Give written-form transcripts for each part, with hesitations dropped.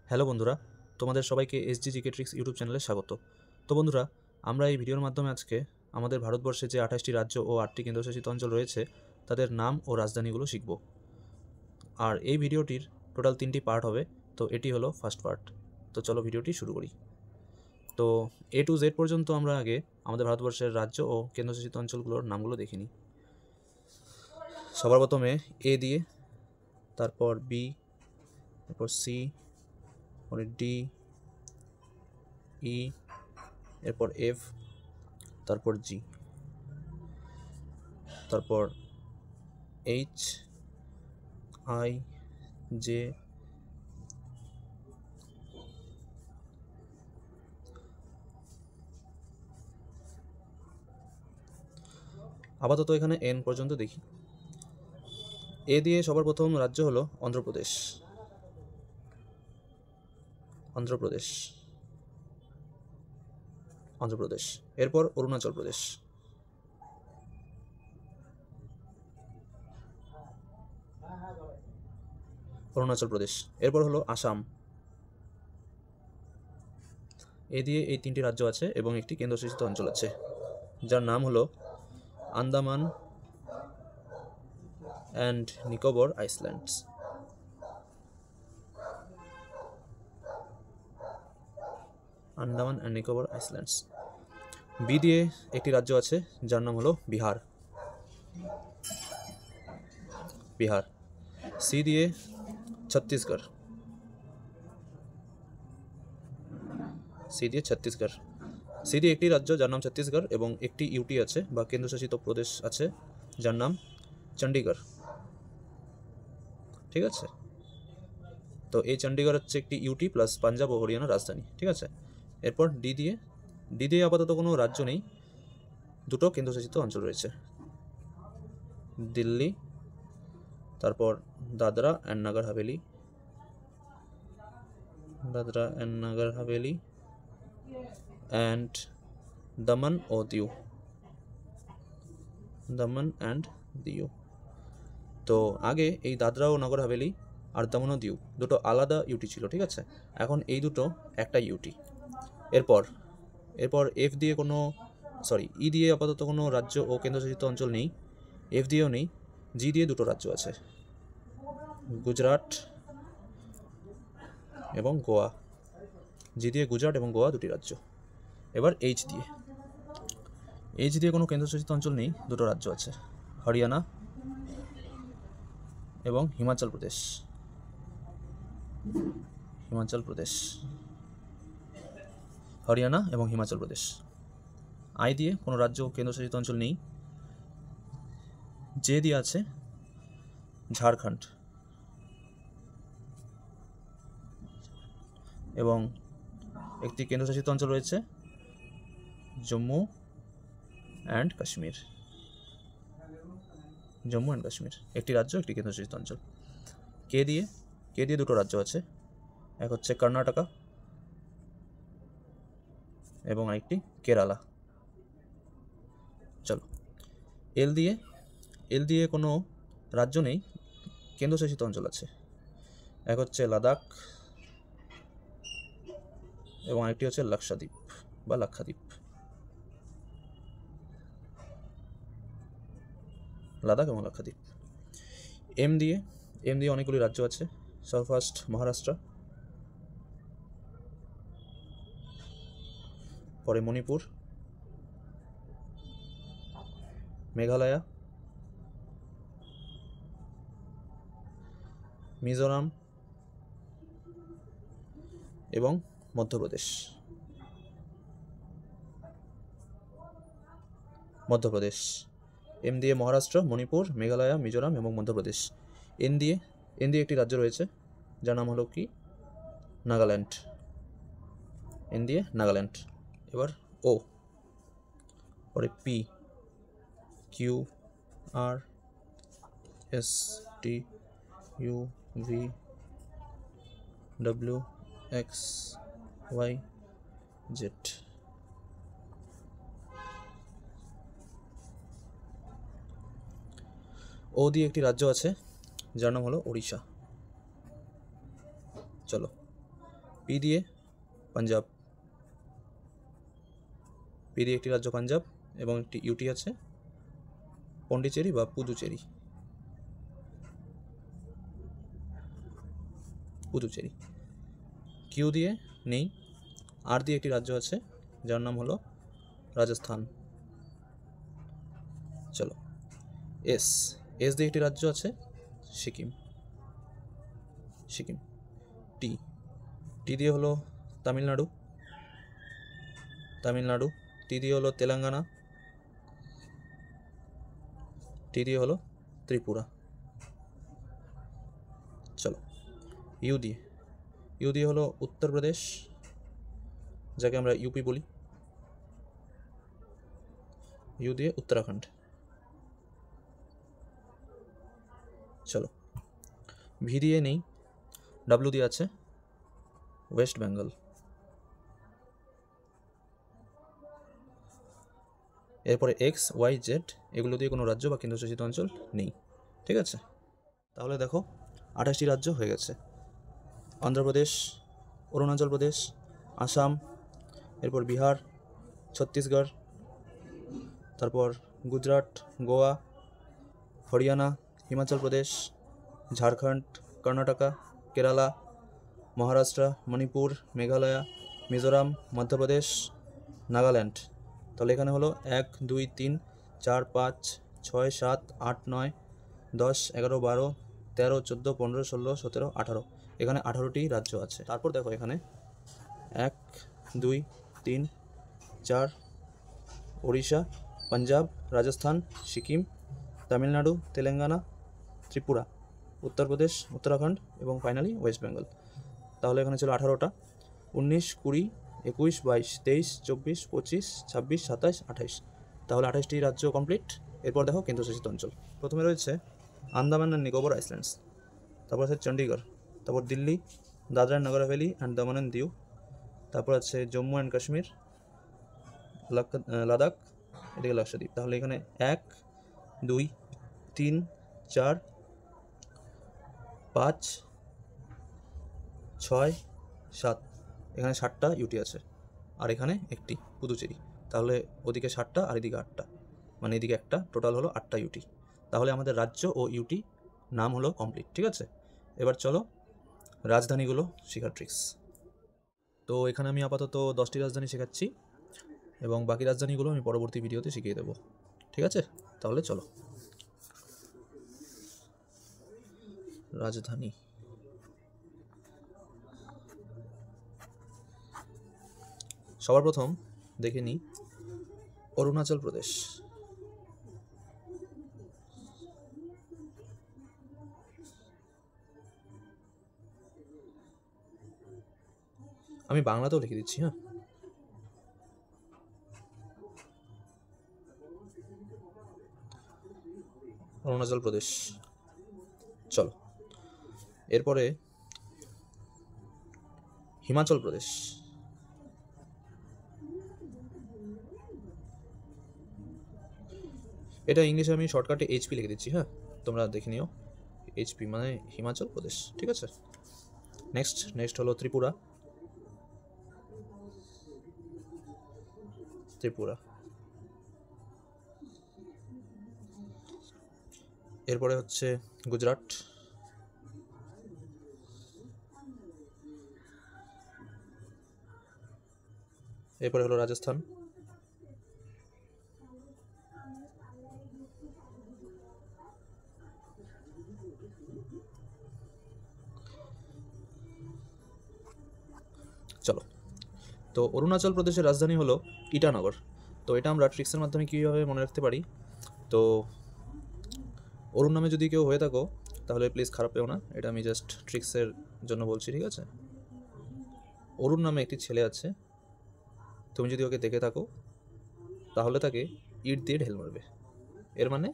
Hello বন্ধুরা, তোমাদের সবাইকে এসজি জিকে ট্রিক্স ইউটিউব চ্যানেলে স্বাগত। তো বন্ধুরা, আমরা এই ভিডিওর মাধ্যমে আজকে আমাদের ভারতবর্ষে যে 28টি রাজ্য ও 8টি কেন্দ্রশাসিত অঞ্চল রয়েছে তাদের নাম ও রাজধানীগুলো শিখব। আর এই ভিডিওটির টোটাল 3টি পার্ট হবে, তো এটি হলো ফার্স্ট পার্ট। তো চলো ভিডিওটি শুরু করি। তো A to Z পর্যন্ত আমরা আগে আমাদের ভারতবর্ষের রাজ্য ও কেন্দ্রশাসিত অঞ্চলগুলোর নামগুলো দেখে নিই। সবার প্রথমে A দিয়ে, তারপর B, তারপর C, পরে D, E, এরপর F, তারপর G, তারপর H, I, J, আপাতত এখানে N পর্যন্ত দেখি। এ দিয়ে সবার প্রথম রাজ্য হলো অন্ধ্রপ্রদেশ। অন্ধ্রপ্রদেশ, অন্ধ্রপ্রদেশ। এরপর অরুণাচল প্রদেশ, অরুণাচল প্রদেশ। এরপর হলো আসাম। এ দিয়ে এই 3টি রাজ্য আছে এবং একটি কেন্দ্রশাসিত অঞ্চল আছে, যার নাম হলো Andaman and Nicobar islands. Andaman and Nicobar islands. B দিয়ে একটি রাজ্য আছে যার নাম হলো বিহার। বিহার। সি দিয়ে ছত্তিশগড়। সি দিয়ে ছত্তিশগড়। সি দিয়ে একটি রাজ্য যার নাম ছত্তিশগড় এবং একটি ইউটি আছে বা কেন্দ্রশাসিত প্রদেশ আছে যার নাম চণ্ডীগড়। ঠিক আছে, তো এই চণ্ডীগড় হচ্ছে একটি ইউটি প্লাস পাঞ্জাব ও হরিয়ানার রাজধানী। ঠিক আছে, এরপর ডি দিয়ে, ডি দিয়ে আপাতত কোনো রাজ্য নেই, দুটো কেন্দ্রশাসিত অঞ্চল রয়েছে, দিল্লি, তারপর Dadra and Nagar Haveli, Dadra and Nagar Haveli and দমন ও দিউ, দমন অ্যান্ড দিউ। তো আগে এই দাদরা ও নগর হাভেলি আর দমন ও দিউ দুটো আলাদা ইউটি ছিল। ঠিক আছে, এখন এই দুটো একটা ইউটি। এরপর এফ দিয়ে কোনো ই দিয়ে আপাতত কোনো রাজ্য ও কেন্দ্রশাসিত অঞ্চল নেই, এফ দিয়েও নেই। জি দিয়ে দুটো রাজ্য আছে, গুজরাট এবং গোয়া। জি দিয়ে গুজরাট এবং গোয়া দুটি রাজ্য। এবার এইচ দিয়ে কোনো কেন্দ্রশাসিত অঞ্চল নেই, দুটো রাজ্য আছে, হরিয়ানা এবং হিমাচল প্রদেশ। হিমাচল প্রদেশ, হরিয়ানা এবং হিমাচল প্রদেশ। আই দিয়ে কোনো রাজ্য ও কেন্দ্রশাসিত অঞ্চল নেই। জে দিয়ে আছে ঝাড়খণ্ড এবং একটি কেন্দ্রশাসিত অঞ্চল রয়েছে জম্মু অ্যান্ড কাশ্মীর। জম্মু অ্যান্ড কাশ্মীর একটি রাজ্য, একটি কেন্দ্রশাসিত অঞ্চল। কে দিয়ে দুটো রাজ্য আছে, এক হচ্ছে কর্ণাটকা এবং আরেকটি কেরালা। চলো, এল দিয়ে কোনো রাজ্য নেই, কেন্দ্রশাসিত অঞ্চল আছে, এক হচ্ছে লাদাখ এবং আরেকটি হচ্ছে লাক্ষাদ্বীপ বা লাক্ষাদ্বীপ। লাদাখ এবং লাক্ষাদ্বীপ। এম দিয়ে অনেকগুলি রাজ্য আছে, ফার্স্ট মহারাষ্ট্র, পরে মণিপুর, মেঘালয়া, মিজোরাম এবং মধ্যপ্রদেশ। এম দিয়ে মহারাষ্ট্র, মণিপুর, মেঘালয়া, মিজোরাম এবং মধ্যপ্রদেশ। এন দিয়ে একটি রাজ্য রয়েছে যার নাম হলো কি নাগাল্যান্ড। এন দিয়ে নাগাল্যান্ড। এবার ও, পরে P, Q, R, S, T, U, V, W, X, Y, Z. ও দিয়ে একটি রাজ্য আছে যার নাম হলো ওড়িশা। চলো, পি দিয়ে পাঞ্জাব, পি দিয়ে একটি রাজ্য পাঞ্জাব এবং একটি ইউটি আছে পন্ডিচেরি বা পুদুচেরি, পুদুচেরি। কিউ দিয়ে নেই, আর দিয়ে একটি রাজ্য আছে যার নাম হলো রাজস্থান। চলো, এস, এস দিয়ে একটি রাজ্য আছে সিকিম, সিকিম। টি, টি দিয়ে হলো তামিলনাড়ু, তামিলনাড়ু। টি দিয়ে হলো তেলেঙ্গানা, টি দিয়ে হলো ত্রিপুরা। চলো, ইউ দিয়ে, ইউ দিয়ে হলো উত্তরপ্রদেশ, যাকে আমরা ইউপি বলি। ইউ দিয়ে উত্তরাখণ্ড। চলো, ভি দিয়ে নেই, ডাব্লিউ দিয়ে আছে ওয়েস্ট বেঙ্গল। এরপরে এক্স, ওয়াই, জেড এগুলো দিয়ে কোনো রাজ্য বা কেন্দ্রশাসিত অঞ্চল নেই। ঠিক আছে, তাহলে দেখো 28টি রাজ্য হয়ে গেছে। অন্ধ্রপ্রদেশ, অরুণাচল প্রদেশ, আসাম, এরপর বিহার, ছত্তিশগড়, তারপর গুজরাট, গোয়া, হরিয়ানা, হিমাচল প্রদেশ, ঝাড়খণ্ড, কর্ণাটকা, কেরালা, মহারাষ্ট্র, মণিপুর, মেঘালয়, মিজোরাম, মধ্যপ্রদেশ, নাগাল্যান্ড। তাহলে এখানে হলো 1, 2, 3, 4, 5, 6, 7, 8, 9, 10, 11, 12, 13, 14, 15, 16, 17, 18। এখানে 18টি রাজ্য আছে। তারপর দেখো এখানে 1, 2, 3, 4 ওড়িশা, পাঞ্জাব, রাজস্থান, সিকিম, তামিলনাড়ু, তেলেঙ্গানা, ত্রিপুরা, উত্তরপ্রদেশ, উত্তরাখণ্ড এবং ফাইনালি ওয়েস্ট বেঙ্গল। তাহলে এখানে ছিল 18টা। 19, 20, 21, 22, 23, 24, 25, 26, 27, 28। তাহলে 28টি রাজ্য কমপ্লিট। এরপর দেখো কেন্দ্রশাসিত অঞ্চল। প্রথমে রয়েছে আন্দামান অ্যান্ড নিকোবর আইল্যান্ডস, তারপর আছে চণ্ডীগড়, তারপর দিল্লি, দাদরা অ্যান্ড নগর হাভেলি অ্যান্ড দমন অ্যান্ড দিউ, তারপর আছে জম্মু অ্যান্ড কাশ্মীর, লাদাখ, এদিকে লাক্ষাদ্বীপ। তাহলে এখানে 1, 2, 3, 4, 5, 6, 7। এখানে 7টা ইউটি আছে, আর এখানে একটি পুদুচেরি। তাহলে ওদিকে 7টা আর এদিকে 8টা, মানে এদিকে একটা, টোটাল হলো 8টা ইউটি। তাহলে আমাদের রাজ্য ও ইউটি নাম হলো কমপ্লিট। ঠিক আছে, এবার চলো রাজধানীগুলো শেখার ট্রিক্স। তো এখানে আমি আপাতত 10টি রাজধানী শেখাচ্ছি এবং বাকি রাজধানীগুলো আমি পরবর্তী ভিডিওতে শিখিয়ে দেবো। ঠিক আছে, তাহলে চলো। রাজধানী, সবার প্রথম দেখে নিই অরুণাচল প্রদেশ। আমি বাংলাতেও লিখে দিচ্ছি। হ্যাঁ, অরুণাচল প্রদেশ। চলো, এরপরে হিমাচল প্রদেশ। এটা ইংলিশে আমি শর্টকাটে এইচপি লিখে দিচ্ছি। হ্যাঁ, তোমরা দেখে নিও, এইচপি মানে হিমাচল প্রদেশ। ঠিক আছে, নেক্সট হলো ত্রিপুরা। ত্রিপুরা, এরপরে হচ্ছে গুজরাট, এরপরে হলো রাজস্থান, চলো। তো অরুণাচল প্রদেশের রাজধানী হলো ইটানগর। তো এটা আমরা ট্রিক্সের মাধ্যমে কীভাবে মনে রাখতে পারি, তো অরুণ নামে যদি কেউ হয়ে থাকো তাহলে প্লিজ খারাপ পেও না, এটা আমি জাস্ট ট্রিক্সের জন্য বলছি। ঠিক আছে, অরুণ নামে একটি ছেলে আছে, তুমি যদি ওকে দেখে থাকো তাহলে তাকে ইট দিয়ে ঢেল মারবে। এর মানে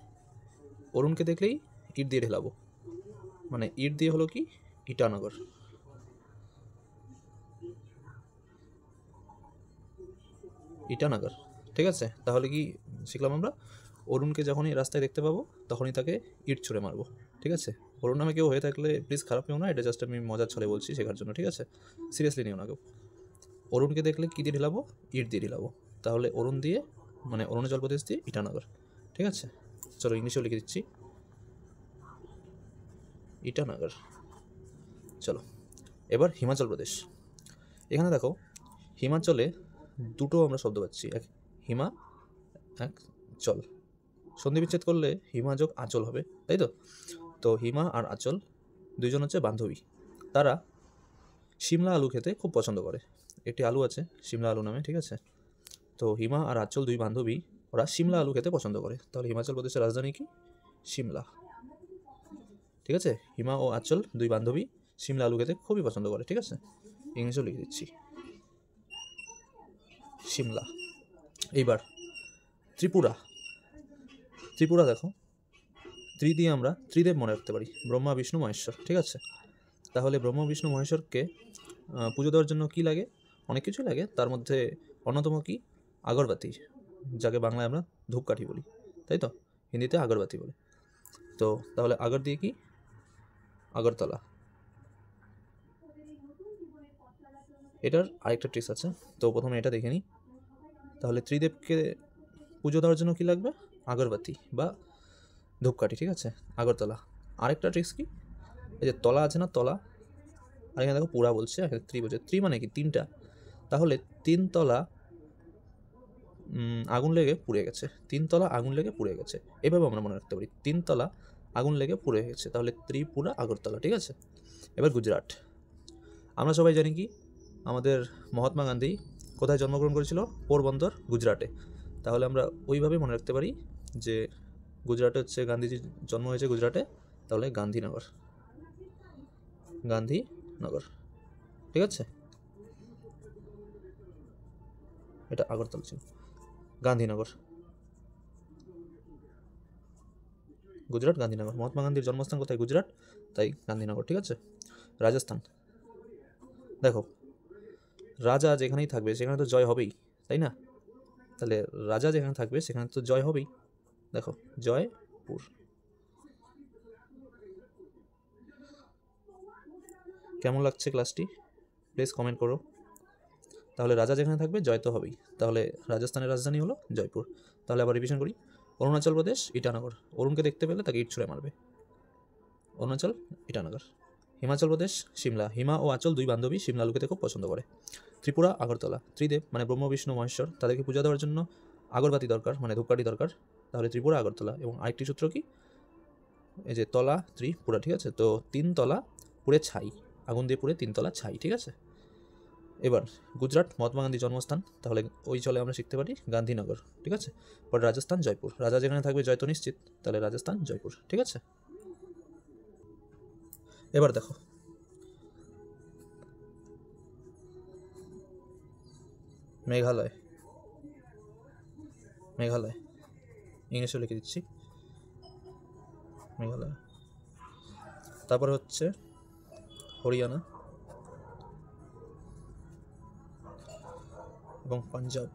অরুণকে দেখলেই ইট দিয়ে ঢেলাবো, মানে ইট দিয়ে হলো কি ইটানগর। ইটানগর। ঠিক আছে, তাহলে কি শিখলাম আমরা? অরুণকে যখনই রাস্তায় দেখতে পাবো তখনই তাকে ইট ছুঁড়ে মারবো। ঠিক আছে, অরুণ নামে কেউ হয়ে থাকলে প্লিজ খারাপ নিও না, এটা জাস্ট আমি মজার ছলে বলছি শেখার জন্য, ঠিক আছে? সিরিয়াসলি নিও না কেউ। অরুণকে দেখলে কী দিয়ে ঢিলাবো? ইট দিয়ে ঢিলাবো। তাহলে অরুণ দিয়ে মানে অরুণাচল প্রদেশ দিয়ে ইটানগর, ঠিক আছে? চলো ইংলিশেও লিখে দিচ্ছি, ইটানগর। চলো এবার হিমাচল প্রদেশ। এখানে দেখো হিমাচলে দুটো আমরা শব্দ পাচ্ছি, এক হিমা, এক চল। সন্ধি বিচ্ছেদ করলে হিমা যোগ আঁচল হবে, তাই তো? তো হিমা আর আঁচল দুইজন হচ্ছে বান্ধবী। তারা সিমলা আলু খেতে খুব পছন্দ করে। একটি আলু আছে সিমলা আলু নামে, ঠিক আছে? তো হিমা আর আঁচল দুই বান্ধবী, ওরা সিমলা আলু খেতে পছন্দ করে। তাহলে হিমাচল প্রদেশের রাজধানী কি? সিমলা, ঠিক আছে? হিমা ও আঁচল দুই বান্ধবী সিমলা আলু খেতে খুবই পছন্দ করে, ঠিক আছে? ইংলিশেও লিখে দিচ্ছি, সিমলা। এইবার ত্রিপুরা। ত্রিপুরা দেখো, ত্রি দিয়ে আমরা ত্রিদেব মনে রাখতে পারি, ব্রহ্মা বিষ্ণু মহেশ্বর, ঠিক আছে? তাহলে ব্রহ্মা বিষ্ণু মহেশ্বরকে পুজো দেওয়ার জন্য কী লাগে? অনেক কিছুই লাগে, তার মধ্যে অন্যতম কি? আগরবাতি, যাকে বাংলায় আমরা ধূপকাঠি বলি, তাই তো? হিন্দিতে আগরবাতি বলে। তো তাহলে আগর দিয়ে কি? আগরতলা। এটার আরেকটা ট্রিক্স আছে, তো প্রথমে এটা দেখে নিই। তাহলে ত্রিদেবকে পুজো দেওয়ার জন্য কী লাগবে? আগরবাতি বা ধূপকাঠি, ঠিক আছে? আগরতলা। আরেকটা ট্রিক্স কি? এই যে তলা আছে না, তলা, আর এখানে দেখো পুরা বলছে, এখানে ত্রি বলছে। ত্রি মানে কি? তিনটা। তাহলে তিনতলা আগুন লেগে পুড়ে গেছে, তিনতলা আগুন লেগে পুড়ে গেছে, এভাবে আমরা মনে রাখতে পারি, তিনতলা আগুন লেগে পুড়ে গেছে। তাহলে ত্রিপুরা আগরতলা, ঠিক আছে? এবার গুজরাট। আমরা সবাই জানি কি আমাদের মহাত্মা গান্ধী কোথায় জন্মগ্রহণ করেছিল? পোরবন্দর, গুজরাটে। তাহলে আমরা ওইভাবেই মনে রাখতে পারি যে গুজরাটে হচ্ছে গান্ধীজির জন্ম হয়েছে গুজরাটে, তাহলে গান্ধীনগর, গান্ধীনগর, ঠিক আছে? এটা আগরতলা ছিল, গান্ধীনগর, গুজরাট গান্ধীনগর। মহাত্মা গান্ধীর জন্মস্থান কোথায়? গুজরাট, তাই গান্ধীনগর, ঠিক আছে? রাজস্থান। দেখো রাজা যেখানেই থাকবে সেখানে তো জয় হবেই, তাই না? তাহলে রাজা যেখানে থাকবে সেখানে তো জয় হবেই। দেখো জয়পুর। কেমন লাগছে ক্লাসটি? প্লিজ কমেন্ট করো। তাহলে রাজা যেখানে থাকবে জয় তো হবেই, তাহলে রাজস্থানের রাজধানী হলো জয়পুর। তাহলে আবার রিভিশন করি। অরুণাচল প্রদেশ ইটানগর, অরুণকে দেখতে পেলে তাকে ইট ছুঁড়ে মারবে, অরুণাচল ইটানগর। হিমাচল প্রদেশ সিমলা, হিমা ও আঁচল দুই বান্ধবী সিমলা আলু খেতে খুব পছন্দ করে। ত্রিপুরা আগরতলা, ত্রিদেব মানে ব্রহ্ম বিষ্ণু মহেশ্বর, তাদেরকে পূজা দেওয়ার জন্য আগরবাতি দরকার, মানে ধূপকাঠি দরকার। তাহলে ত্রিপুরা আগরতলা। এবং আরেকটি সূত্র কি? এই যে তলা ত্রিপুরা, ঠিক আছে? তো তিনতলা পুড়ে ছাই, আগুন দিয়ে পুড়ে তিনতলা ছাই, ঠিক আছে? এবার গুজরাট মহাত্মা গান্ধীর জন্মস্থান, তাহলে ওই চলে আমরা শিখতে পারি গান্ধীনগর, ঠিক আছে? পর রাজস্থান জয়পুর, রাজা যেখানে থাকবে জয় তো নিশ্চিত, তাহলে রাজস্থান জয়পুর, ঠিক আছে? এবার দেখো মেঘালয়। মেঘালয় ইংলিশে লিখে দিচ্ছি, মেঘালয়। তারপরে হচ্ছে হরিয়ানা এবং পাঞ্জাব।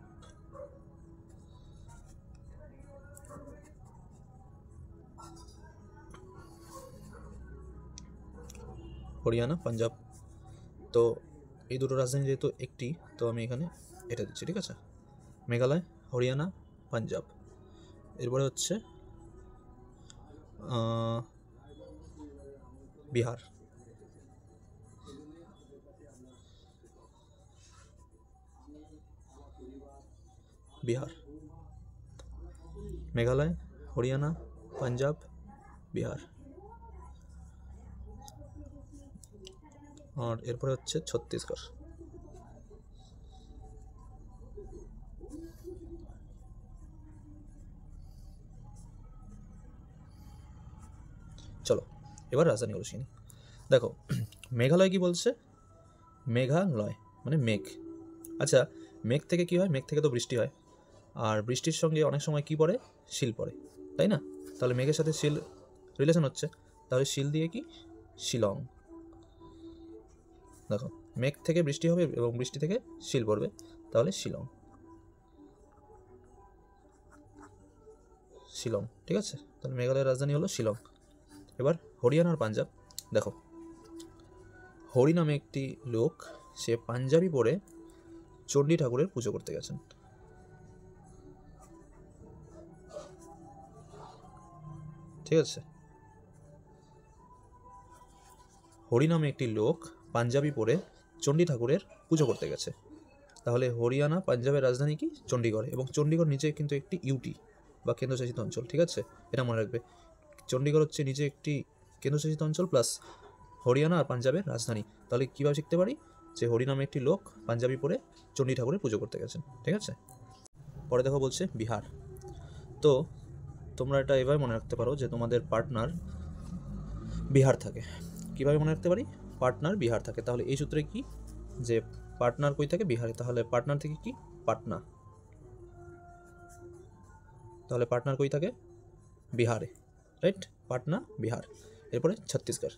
হরিয়ানা পাঞ্জাব। তো এই দুটো রাজধানী যেহেতু একটি, তো আমি এখানে এটা দিচ্ছি, ঠিক আছে? মেঘালয়, হরিয়ানা, পাঞ্জাব। এরপরে হচ্ছে বিহার। বিহার, মেঘালয়, হরিয়ানা, পাঞ্জাব, বিহার। আর এরপরে হচ্ছে ছত্তিশগড়। চলো এবার রাজধানীগুলো শিখি। দেখো মেঘালয় কি বলছে? মেঘালয় মানে মেঘ। আচ্ছা মেঘ থেকে কি হয়? মেঘ থেকে তো বৃষ্টি হয়, আর বৃষ্টির সঙ্গে অনেক সময় কি পড়ে? শিল পড়ে, তাই না? তাহলে মেঘের সাথে শিল রিলেশন হচ্ছে, তাহলে শিল দিয়ে কি? শিলং। দেখো মেঘ থেকে বৃষ্টি হবে এবং বৃষ্টি থেকে শিল পড়বে, তাহলে শিলং, শিলং, ঠিক আছে? তাহলে মেঘালয়ের রাজধানী হলো শিলং। এবার হরিয়ানা আর পাঞ্জাব, দেখো হরি নামে একটি লোক, সে পাঞ্জাবি পরে চণ্ডী ঠাকুরের পুজো করতে গেছেন। ঠিক আছে, হরি নামে একটি লোক পাঞ্জাবি পরে চণ্ডী ঠাকুরের পুজো করতে গেছে। তাহলে হরিয়ানা পাঞ্জাবের রাজধানী কি? চণ্ডীগড়, এবং চণ্ডীগড় নিচে কিন্তু একটি ইউটি বা কেন্দ্রশাসিত অঞ্চল। ঠিক আছে, এটা মনে রাখবে, চণ্ডীগড় হচ্ছে নিচে একটি কেন্দ্রশাসিত অঞ্চল প্লাস হরিয়ানা আর পাঞ্জাবের রাজধানী। তাহলে কীভাবে শিখতে পারি যে হরি নামে একটি লোক পাঞ্জাবি পরে চণ্ডী ঠাকুরের পুজো করতে গেছেন। ঠিক আছে, পরে দেখো বলছে বিহার। তো তোমরা এটা এভাবে মনে রাখতে পারো যে তোমাদের পার্টনার বিহার থাকে। কীভাবে মনে রাখতে পারি? পার্টনার বিহার থাকে। তাহলে এই সূত্রে কি, যে পার্টনার কই থাকে? বিহারে। তাহলে পার্টনার থেকে কি? পাটনা। তাহলে পার্টনার কই থাকে? বিহারে, রাইট? পাটনা, বিহার। এরপরে ছত্তিশগড়।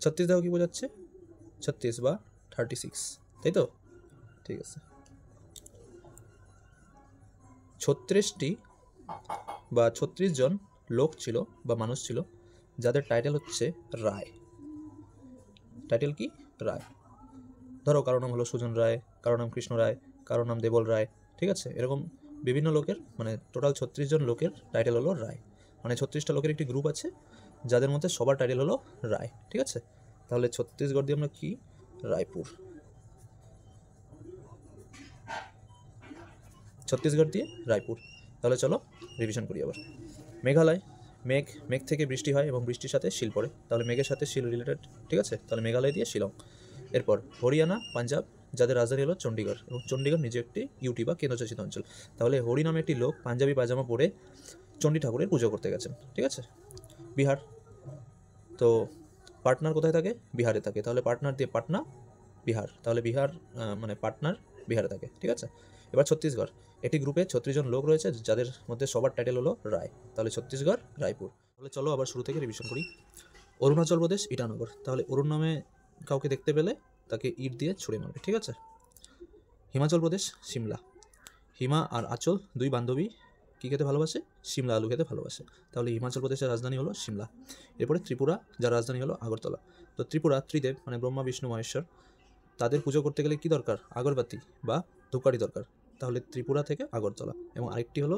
ছত্তিশগড় কি বোঝাচ্ছে? 36 বা 36, তাই তো? ঠিক আছে, 36টি বা 36 জন লোক ছিল বা মানুষ ছিল যাদের টাইটেল হচ্ছে রায়। টাইটেল কি? রায়। ধরো কারো নাম হলো সুজন রায়, কারো নাম কৃষ্ণ রায়, কারো নাম দেবল রায়। ঠিক আছে, এরকম বিভিন্ন লোকের, মানে টোটাল 36 জন লোকের টাইটেল হলো রায়। মানে 36টা লোকের একটি গ্রুপ আছে যাদের মধ্যে সবার টাইটেল হলো রায়। ঠিক আছে, তাহলে ছত্তিশগড় দিয়ে আমরা কি? রায়পুর। ছত্তিশগড় দিয়ে রায়পুর। তাহলে চলো রিভিশন করি আবার। মেঘালয়, মেঘ থেকে বৃষ্টি হয় এবং বৃষ্টির সাথে শিল পড়ে, তাহলে মেঘের সাথে শিল রিলেটেড। ঠিক আছে, তাহলে মেঘালয় দিয়ে শিলং। এরপর হরিয়ানা, পাঞ্জাব, যাদের রাজধানী হলো চণ্ডীগড়, এবং চণ্ডীগড় নিজে একটি ইউটি বা কেন্দ্রশাসিত অঞ্চল। তাহলে হরি নামে একটি লোক পাঞ্জাবি পায়জামা পরে চণ্ডী ঠাকুরের পুজো করতে গেছেন। ঠিক আছে, বিহার। তো পার্টনার কোথায় থাকে? বিহারে থাকে। তাহলে পার্টনার দিয়ে পাটনা, বিহার। তাহলে বিহার মানে পার্টনার বিহারে থাকে। ঠিক আছে, এবার ছত্তিশগড়। একটি গ্রুপে 36 জন লোক রয়েছে যাদের মধ্যে সবার টাইটেল হলো রায়। তাহলে ছত্তিশগড়, রায়পুর। তাহলে চলো আবার শুরু থেকে রিভিশন করি। অরুণাচল প্রদেশ, ইটানগর। তাহলে অরুণ নামে কাউকে দেখতে পেলে তাকে ইট দিয়ে ছুঁড়ে মারবে। ঠিক আছে, হিমাচল প্রদেশ, সিমলা। হিমা আর আচল দুই বান্ধবী কী খেতে ভালোবাসে? সিমলা আলু খেতে ভালোবাসে। তাহলে হিমাচল প্রদেশের রাজধানী হলো সিমলা। এরপরে ত্রিপুরা, যার রাজধানী হলো আগরতলা। তো ত্রিপুরা ত্রিদেব, মানে ব্রহ্মা বিষ্ণু মহেশ্বর, তাদের পুজো করতে গেলে কী দরকার? আগরবাতি বা ধূপকাঠি দরকার। তাহলে ত্রিপুরা থেকে আগরতলা। এবং আরেকটি হলো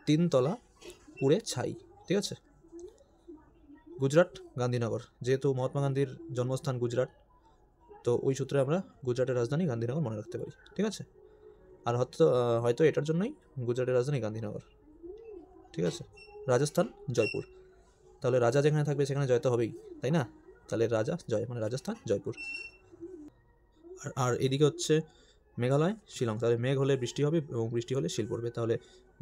3 তলা পুড়ে ছাই। ঠিক আছে, গুজরাট, গান্ধীনগর। যেহেতু মহাত্মা গান্ধীর জন্মস্থান গুজরাট, তো ওই সূত্রে আমরা গুজরাটের রাজধানী গান্ধীনগর মনে রাখতে পারি। ঠিক আছে, আর হয়তো এটার জন্যই গুজরাটের রাজধানী গান্ধীনগর। ঠিক আছে, রাজস্থান, জয়পুর। তাহলে রাজা যেখানে থাকবে সেখানে জয় তো হবেই, তাই না? তাহলে রাজা জয়, মানে রাজস্থান, জয়পুর। আর এদিকে হচ্ছে মেঘালয়, শিলং। তাহলে মেঘ হলে বৃষ্টি হবে এবং বৃষ্টি হলে শিল পড়বে। তাহলে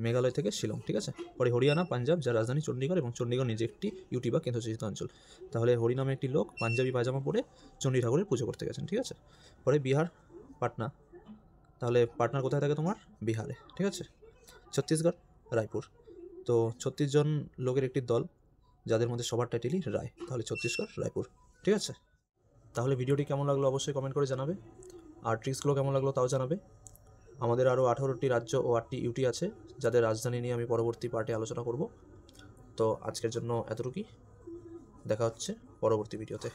মেঘালয় থেকে শিলং। ঠিক আছে, পরে হরিয়ানা, পাঞ্জাব, যার রাজধানী চণ্ডীগড়, এবং চণ্ডীগড় নিজে একটি ইউটি বা কেন্দ্রশাসিত অঞ্চল। তাহলে হরি নামে একটি লোক পাঞ্জাবি পায়জামা পরে চণ্ডী ঠাকুরের পুজো করতে গেছেন। ঠিক আছে, পরে বিহার, পাটনা। তাহলে পাটনার কোথায় থাকে? তোমার বিহারে। ঠিক আছে, ছত্তিশগড়, রায়পুর। তো 36 জন লোকের একটি দল যাদের মধ্যে সবার টাইটেলই রায়। তাহলে ছত্তিশগড়, রায়পুর। ঠিক আছে, তাহলে ভিডিওটি কেমন লাগলো অবশ্যই কমেন্ট করে জানাবে, আর ট্রিক্সগুলো কেমন লাগলো তাও জানাবে। আমাদের আরও 18টি রাজ্য ও 8টি ইউটি আছে যাদের রাজধানী নিয়ে আমি পরবর্তী পার্টে আলোচনা করব। তো আজকের জন্য এতটুকুই, দেখা হচ্ছে পরবর্তী ভিডিওতে।